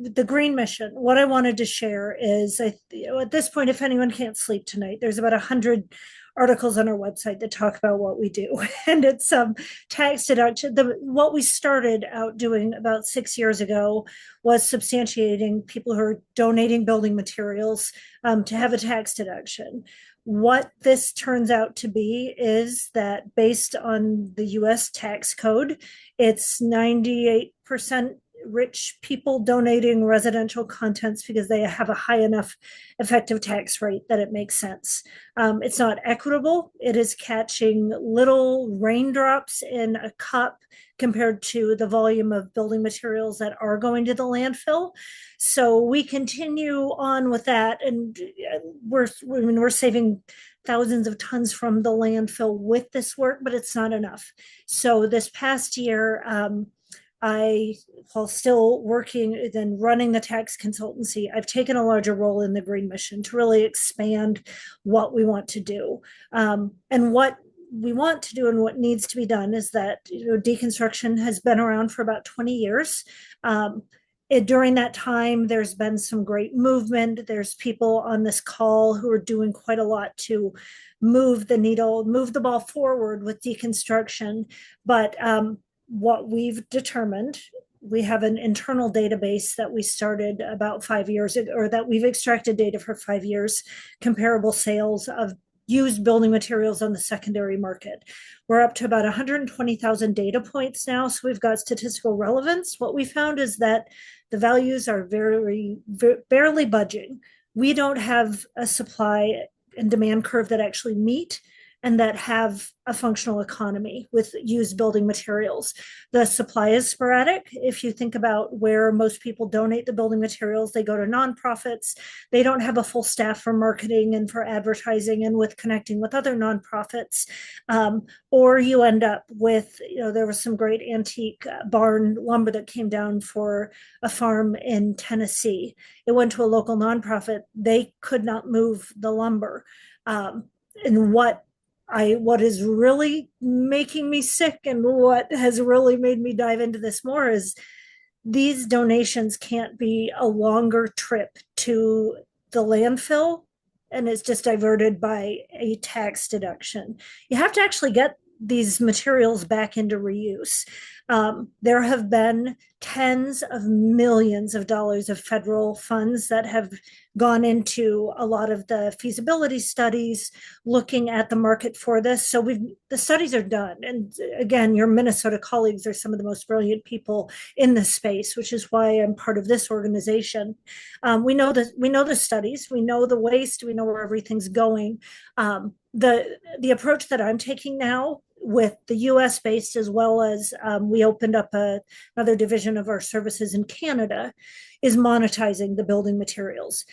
the green mission, what I wanted to share is at this point, if anyone can't sleep tonight, there's about 100 articles on our website that talk about what we do. And it's tax deduction. What we started out doing about 6 years ago was substantiating people who are donating building materials to have a tax deduction. What this turns out to be is that based on the US tax code, it's 98% rich people donating residential contents because they have a high enough effective tax rate that it makes sense. It's not equitable. It is catching little raindrops in a cup compared to the volume of building materials that are going to the landfill. So we continue on with that, and we're saving thousands of tons from the landfill with this work, but it's not enough. So this past year, while still working and running the tax consultancy, I've taken a larger role in the Green Mission to really expand what we want to do. And what we want to do and what needs to be done is that deconstruction has been around for about 20 years. During that time, there's been some great movement. There's people on this call who are doing quite a lot to move the needle, move the ball forward with deconstruction. But what we've determined, we have an internal database that we started about 5 years ago, or that we've extracted data for 5 years, comparable sales of used building materials on the secondary market. We're up to about 120,000 data points now, so we've got statistical relevance. What we found is that the values are barely budging. We don't have a supply and demand curve that actually meet and that have a functional economy with used building materials. The supply is sporadic. If you think about where most people donate the building materials, they go to nonprofits. They don't have a full staff for marketing and for advertising and with connecting with other nonprofits. Or you end up with, there was some great antique barn lumber that came down for a farm in Tennessee. It went to a local nonprofit. They could not move the lumber. And what is really making me sick and what has really made me dive into this more is these donations can't be a longer trip to the landfill and it's just diverted by a tax deduction. You have to actually get these materials back into reuse. There have been tens of millions of dollars of federal funds that have gone into a lot of the feasibility studies looking at the market for this. So the studies are done. And again, your Minnesota colleagues are some of the most brilliant people in this space, which is why I'm part of this organization. We know the studies, we know the waste, we know where everything's going. The approach that I'm taking now with the US based, as well as we opened up another division of our services in Canada, is monetizing the building materials.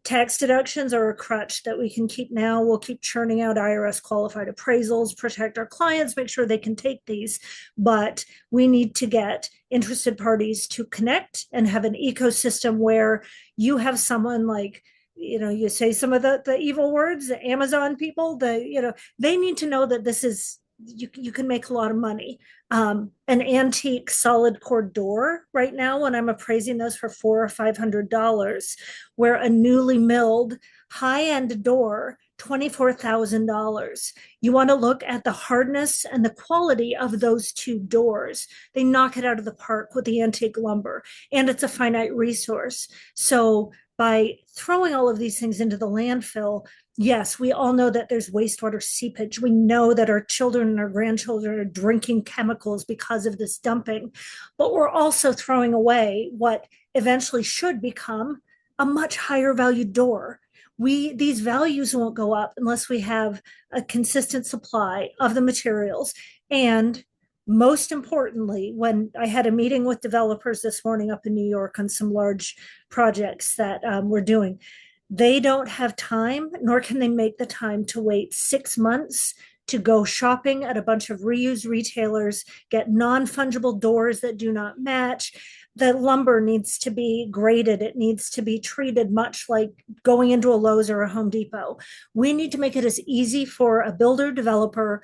Tax deductions are a crutch that we can keep now. We'll keep churning out IRS qualified appraisals, protect our clients, make sure they can take these. But we need to get interested parties to connect and have an ecosystem where you have someone like, you say some of the evil words, the Amazon people, they need to know that this is, you can make a lot of money. An antique solid core door right now, when I'm appraising those for $400 or $500, where a newly milled high-end door, $24,000. You want to look at the hardness and the quality of those two doors. They knock it out of the park with the antique lumber, and it's a finite resource. So by throwing all of these things into the landfill, yes, we all know that there's wastewater seepage. We know that our children and our grandchildren are drinking chemicals because of this dumping, but we're also throwing away what eventually should become a much higher value door. These values won't go up unless we have a consistent supply of the materials. And most importantly, when I had a meeting with developers this morning up in New York on some large projects that we're doing, they don't have time, nor can they make the time to wait 6 months to go shopping at a bunch of reused retailers, get non-fungible doors that do not match. The lumber needs to be graded. It needs to be treated much like going into a Lowe's or a Home Depot. We need to make it as easy for a builder, developer,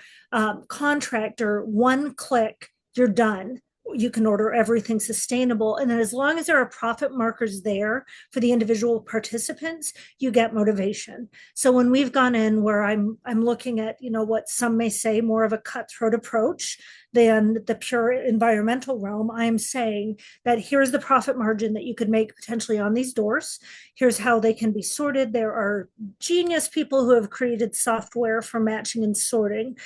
contractor, one click, you're done. you can order everything sustainable. And then as long as there are profit markers there for the individual participants, you get motivation. So when we've gone in where I'm looking at, what some may say more of a cutthroat approach than the pure environmental realm, I'm saying that here's the profit margin that you could make potentially on these doors. Here's how they can be sorted. There are genius people who have created software for matching and sorting.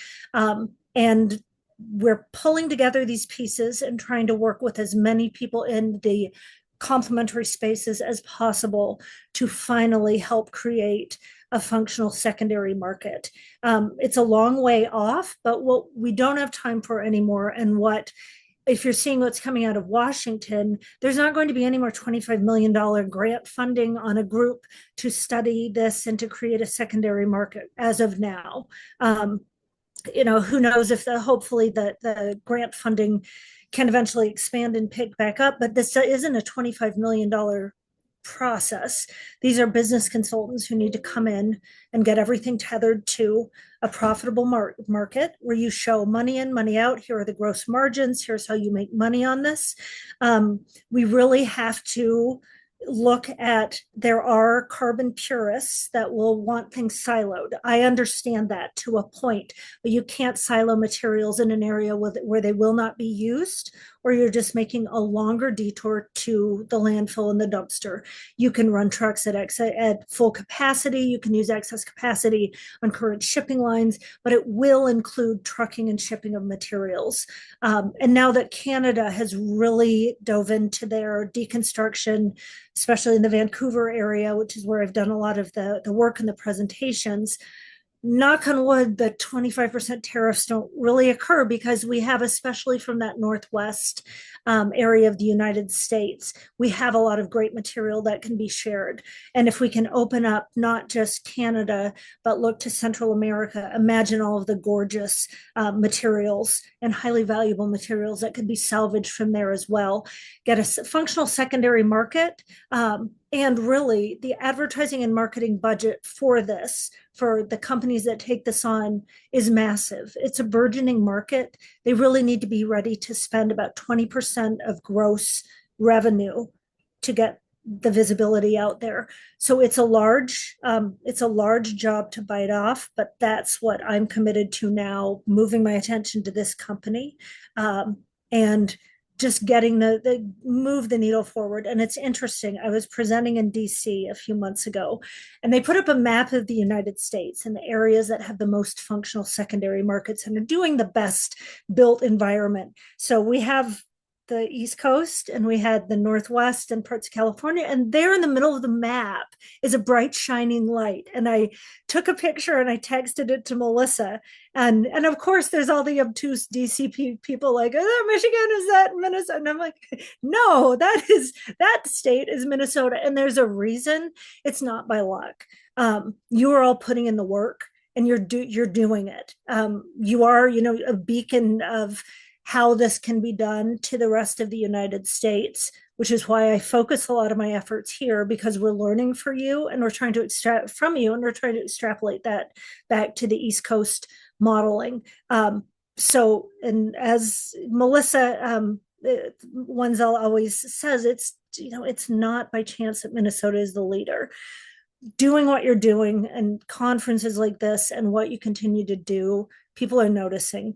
And we're pulling together these pieces and trying to work with as many people in the complementary spaces as possible to finally help create a functional secondary market. It's a long way off, but what we don't have time for anymore, and what if you're seeing what's coming out of Washington, there's not going to be any more $25 million grant funding on a group to study this and to create a secondary market as of now. Who knows if hopefully the grant funding can eventually expand and pick back up, but this isn't a $25 million process. These are business consultants who need to come in and get everything tethered to a profitable market where you show money in, money out. Here are the gross margins. Here's how you make money on this. We really have to look at, there are carbon purists that will want things siloed. I understand that to a point, but you can't silo materials in an area where they will not be used, or you're just making a longer detour to the landfill and the dumpster. You can run trucks at full capacity. You can use excess capacity on current shipping lines, but it will include trucking and shipping of materials. And now that Canada has really dove into their deconstruction, especially in the Vancouver area, which is where I've done a lot of the work and the presentations, knock on wood, the 25% tariffs don't really occur, because we have, especially from that Northwest area of the United States, we have a lot of great material that can be shared. And if we can open up not just Canada, but look to Central America, imagine all of the gorgeous materials and highly valuable materials that could be salvaged from there as well. Get a functional secondary market. And really, the advertising and marketing budget for this, for the companies that take this on, is massive. It's a burgeoning market. They really need to be ready to spend about 20% of gross revenue to get the visibility out there. So it's a large job to bite off, but that's what I'm committed to now, moving my attention to this company, and just getting move the needle forward. And it's interesting. I was presenting in DC a few months ago, and they put up a map of the United States and the areas that have the most functional secondary markets and are doing the best built environment. So we have the East Coast, and we had the Northwest and parts of California, and there in the middle of the map is a bright shining light. And I took a picture and I texted it to Melissa, and of course there's all the obtuse DC people like, is that Michigan, is that Minnesota? And I'm like, no, that state is Minnesota, and there's a reason. It's not by luck. You are all putting in the work, and you're doing it. You are, a beacon of how this can be done to the rest of the United States, which is why I focus a lot of my efforts here, because we're learning for you and we're trying to extract from you, and we're trying to extrapolate that back to the East Coast modeling. So, and as Melissa Wenzel always says, it's not by chance that Minnesota is the leader. Doing what you're doing and conferences like this and what you continue to do, people are noticing.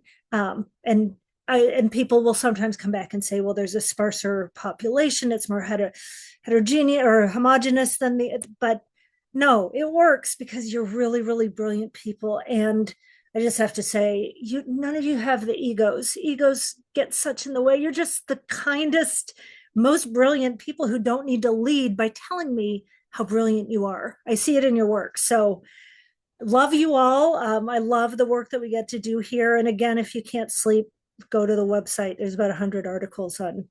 And people will sometimes come back and say, well, there's a sparser population. It's more heterogeneous or homogenous but no, it works because you're really, really brilliant people. And I just have to say, none of you have the egos. Egos get such in the way. You're just the kindest, most brilliant people who don't need to lead by telling me how brilliant you are. I see it in your work. So love you all. I love the work that we get to do here. And again, if you can't sleep, go to the website. There's about 100 articles on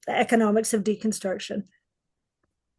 the economics of deconstruction.